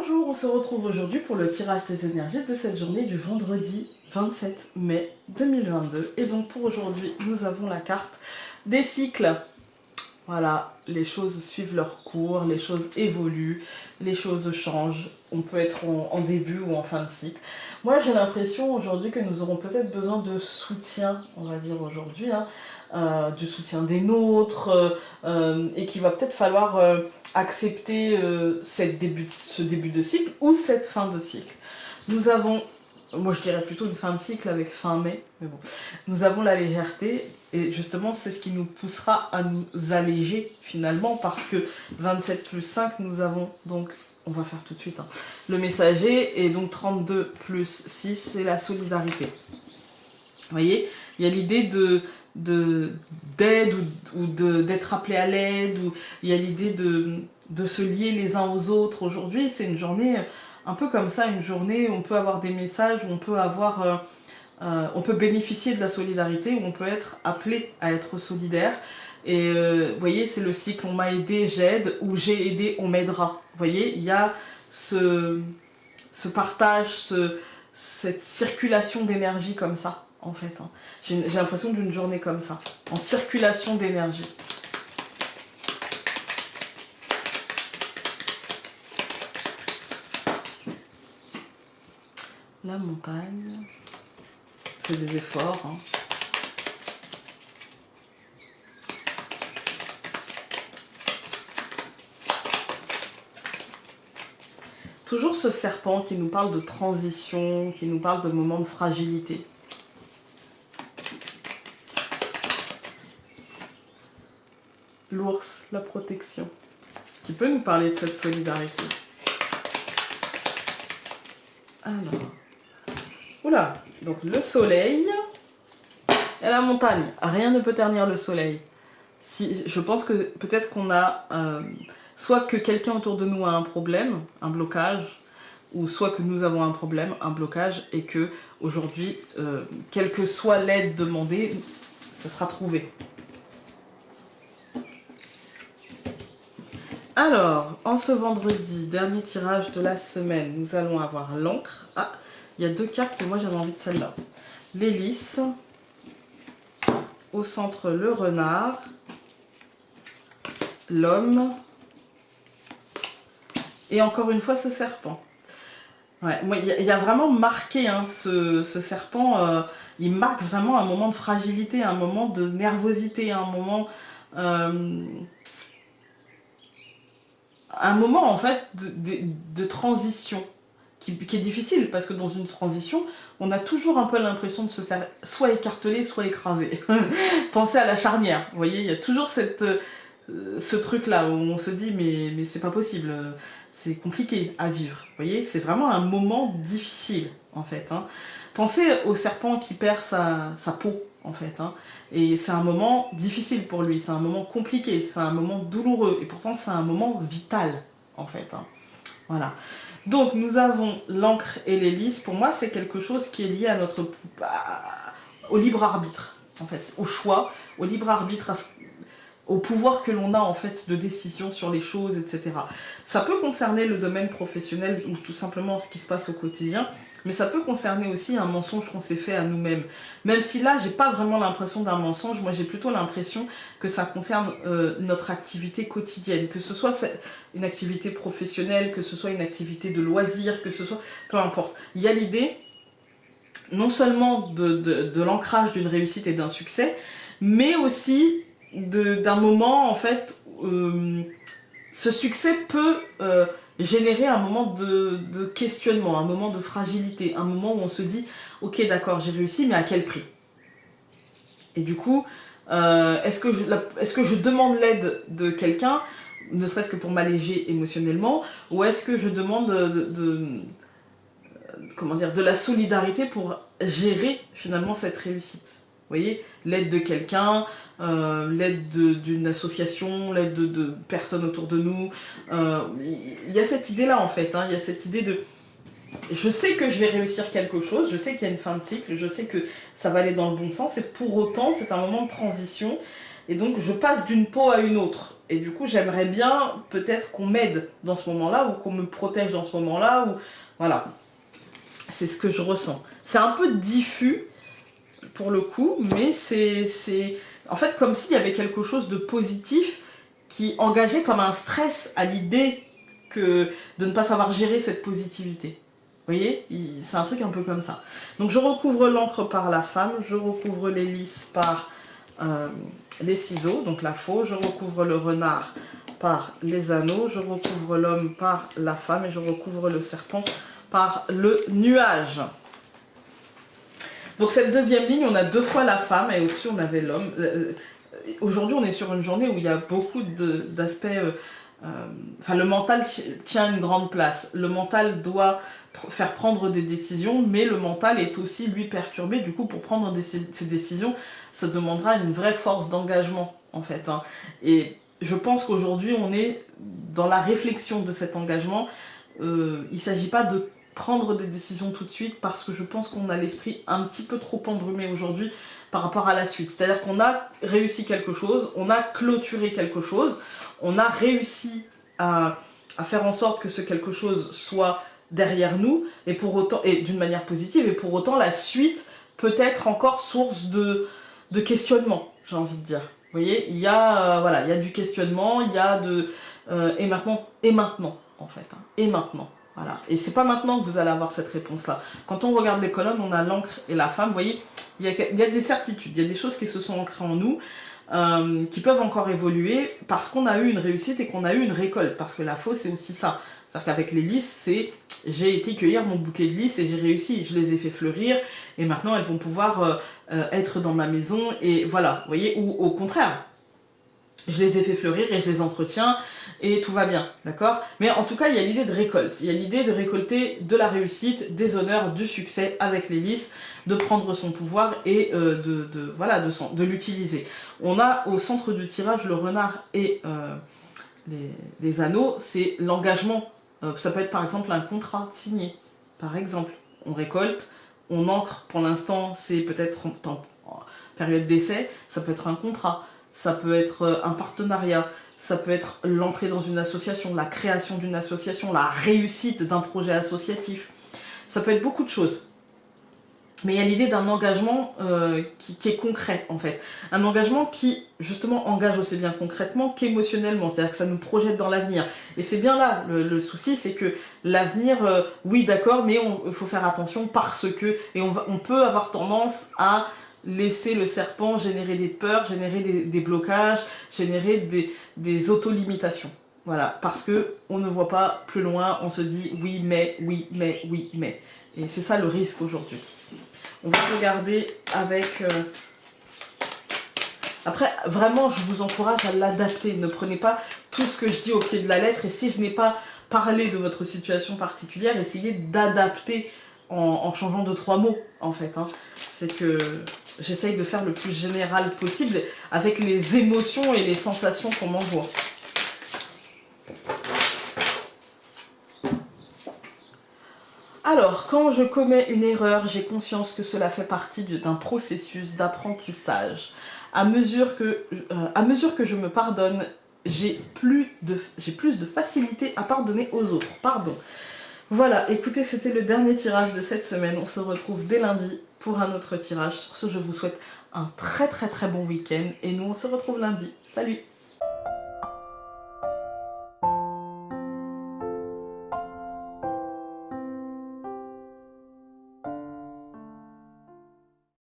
Bonjour, on se retrouve aujourd'hui pour le tirage des énergies de cette journée du vendredi 27 mai 2022. Et donc pour aujourd'hui, nous avons la carte des cycles. Voilà, les choses suivent leur cours, les choses évoluent, les choses changent. On peut être en début ou en fin de cycle. Moi, j'ai l'impression aujourd'hui que nous aurons peut-être besoin de soutien, on va dire aujourd'hui, du soutien des nôtres, et qu'il va peut-être falloir accepter ce début de cycle ou cette fin de cycle. Nous avons, moi je dirais plutôt une fin de cycle avec fin mai, mais bon, nous avons la légèreté. Et justement, c'est ce qui nous poussera à nous alléger finalement, parce que 27 plus 5, nous avons donc, on va faire tout de suite, le messager, et donc 32 plus 6, c'est la solidarité. Vous voyez, il y a l'idée d'aide ou d'être appelé à l'aide, ou il y a l'idée de se lier les uns aux autres. Aujourd'hui, c'est une journée un peu comme ça, une journée où on peut avoir des messages, où on peut avoir... on peut bénéficier de la solidarité, où on peut être appelé à être solidaire. Et vous voyez, c'est le cycle, on m'a aidé, j'aide, ou j'ai aidé, on m'aidera. Vous voyez, il y a ce partage, cette circulation d'énergie comme ça, en fait. J'ai l'impression d'une journée comme ça, en circulation d'énergie. La montagne... c'est des efforts. Toujours ce serpent qui nous parle de transition, qui nous parle de moments de fragilité. L'ours, la protection, qui peut nous parler de cette solidarité. Alors, oula, donc le soleil et la montagne. Rien ne peut ternir le soleil. Je pense que peut-être qu'on a... soit que quelqu'un autour de nous a un problème, un blocage, ou soit que nous avons un problème, un blocage, et que aujourd'hui, quelle que soit l'aide demandée, ça sera trouvé. Alors, en ce vendredi, dernier tirage de la semaine, nous allons avoir l'encre. Ah, il y a deux cartes que moi j'avais envie de celle-là. L'hélice, au centre le renard, l'homme, et encore une fois ce serpent. Ouais, moi, il y a vraiment marqué ce serpent, il marque vraiment un moment de fragilité, un moment de nervosité, un moment en fait de transition. Qui est difficile, parce que dans une transition, on a toujours un peu l'impression de se faire soit écarteler, soit écraser. Pensez à la charnière, vous voyez, il y a toujours ce truc-là où on se dit mais c'est pas possible, c'est compliqué à vivre, vous voyez, c'est vraiment un moment difficile, en fait. Pensez au serpent qui perd sa peau, en fait, et c'est un moment difficile pour lui, c'est un moment compliqué, c'est un moment douloureux, et pourtant c'est un moment vital, en fait. Voilà. Donc nous avons l'encre et l'hélice. Pour moi, c'est quelque chose qui est lié à au libre arbitre, en fait, au choix, au libre arbitre, au pouvoir que l'on a en fait de décision sur les choses, etc. Ça peut concerner le domaine professionnel ou tout simplement ce qui se passe au quotidien, mais ça peut concerner aussi un mensonge qu'on s'est fait à nous-mêmes. Même si là, j'ai pas vraiment l'impression d'un mensonge, moi j'ai plutôt l'impression que ça concerne notre activité quotidienne, que ce soit une activité professionnelle, que ce soit une activité de loisir, que ce soit... peu importe. Il y a l'idée, non seulement de l'ancrage d'une réussite et d'un succès, mais aussi d'un moment, en fait, ce succès peut générer un moment de questionnement, un moment de fragilité, un moment où on se dit « Ok, d'accord, j'ai réussi, mais à quel prix ?» Et du coup, est-ce que je demande l'aide de quelqu'un, ne serait-ce que pour m'alléger émotionnellement, ou est-ce que je demande comment dire, de la solidarité pour gérer finalement cette réussite ? Vous voyez, l'aide de quelqu'un, l'aide d'une association, l'aide de personnes autour de nous. Il y a cette idée-là, en fait. Il y a cette idée de... Je sais que je vais réussir quelque chose, je sais qu'il y a une fin de cycle, je sais que ça va aller dans le bon sens, et pour autant, c'est un moment de transition. et donc je passe d'une peau à une autre. Et du coup, j'aimerais bien peut-être qu'on m'aide dans ce moment-là, ou qu'on me protège dans ce moment-là, ou voilà. C'est ce que je ressens. C'est un peu diffus, pour le coup, mais c'est en fait comme s'il y avait quelque chose de positif qui engageait comme un stress à l'idée que de ne pas savoir gérer cette positivité. Vous voyez, c'est un truc un peu comme ça. Donc je recouvre l'encre par la femme, je recouvre les lys par les ciseaux, donc la faux, je recouvre le renard par les anneaux, je recouvre l'homme par la femme et je recouvre le serpent par le nuage. Donc cette deuxième ligne, on a 2 fois la femme et au-dessus on avait l'homme. Aujourd'hui on est sur une journée où il y a beaucoup d'aspects... enfin le mental tient une grande place. Le mental doit faire prendre des décisions, mais le mental est aussi lui perturbé. Du coup pour prendre ces décisions, ça demandera une vraie force d'engagement en fait. Hein. Et je pense qu'aujourd'hui on est dans la réflexion de cet engagement. Il ne s'agit pas de prendre des décisions tout de suite parce que je pense qu'on a l'esprit un petit peu trop embrumé aujourd'hui par rapport à la suite. C'est-à-dire qu'on a réussi quelque chose, on a clôturé quelque chose, on a réussi à faire en sorte que ce quelque chose soit derrière nous et pour autant, et d'une manière positive, et pour autant la suite peut être encore source de questionnement, j'ai envie de dire. Vous voyez, il y a, voilà, il y a du questionnement, il y a de... et maintenant en fait, hein, et maintenant. Voilà. Et c'est pas maintenant que vous allez avoir cette réponse-là. Quand on regarde les colonnes, on a l'encre et la femme. Vous voyez, il y a des certitudes, il y a des choses qui se sont ancrées en nous, qui peuvent encore évoluer parce qu'on a eu une réussite et qu'on a eu une récolte. Parce que la faux, c'est aussi ça. C'est-à-dire qu'avec les lys, c'est j'ai été cueillir mon bouquet de lys et j'ai réussi. Je les ai fait fleurir et maintenant elles vont pouvoir être dans ma maison. Et voilà, vous voyez, ou au contraire. Je les ai fait fleurir et je les entretiens et tout va bien, d'accord? Mais en tout cas, il y a l'idée de récolte. Il y a l'idée de récolter de la réussite, des honneurs, du succès avec les lys, de prendre son pouvoir et de l'utiliser. On a au centre du tirage le renard et les anneaux, c'est l'engagement. Ça peut être par exemple un contrat signé, par exemple. On récolte, on ancre, pour l'instant c'est peut-être en période d'essai, ça peut être un contrat. Ça peut être un partenariat, ça peut être l'entrée dans une association, la création d'une association, la réussite d'un projet associatif. Ça peut être beaucoup de choses. Mais il y a l'idée d'un engagement qui est concret en fait. Un engagement qui justement engage aussi bien concrètement qu'émotionnellement. C'est-à-dire que ça nous projette dans l'avenir. Et c'est bien là le souci, c'est que l'avenir, oui d'accord, mais il faut faire attention parce que... Et on peut avoir tendance à laisser le serpent générer des peurs, générer des blocages, générer des auto-limitations. Voilà, parce que on ne voit pas plus loin, on se dit oui mais, oui mais, oui mais. Et c'est ça le risque aujourd'hui. On va regarder avec... Après, vraiment, je vous encourage à l'adapter. Ne prenez pas tout ce que je dis au pied de la lettre. Et si je n'ai pas parlé de votre situation particulière, essayez d'adapter en changeant 2-3 mots, en fait. Hein. C'est que j'essaye de faire le plus général possible avec les émotions et les sensations qu'on m'envoie. Alors, quand je commets une erreur, j'ai conscience que cela fait partie d'un processus d'apprentissage. À mesure que je me pardonne, j'ai plus de facilité à pardonner aux autres. Pardon. Voilà, écoutez, c'était le dernier tirage de cette semaine. On se retrouve dès lundi pour un autre tirage. Sur ce, je vous souhaite un très très très bon week-end et nous on se retrouve lundi. Salut!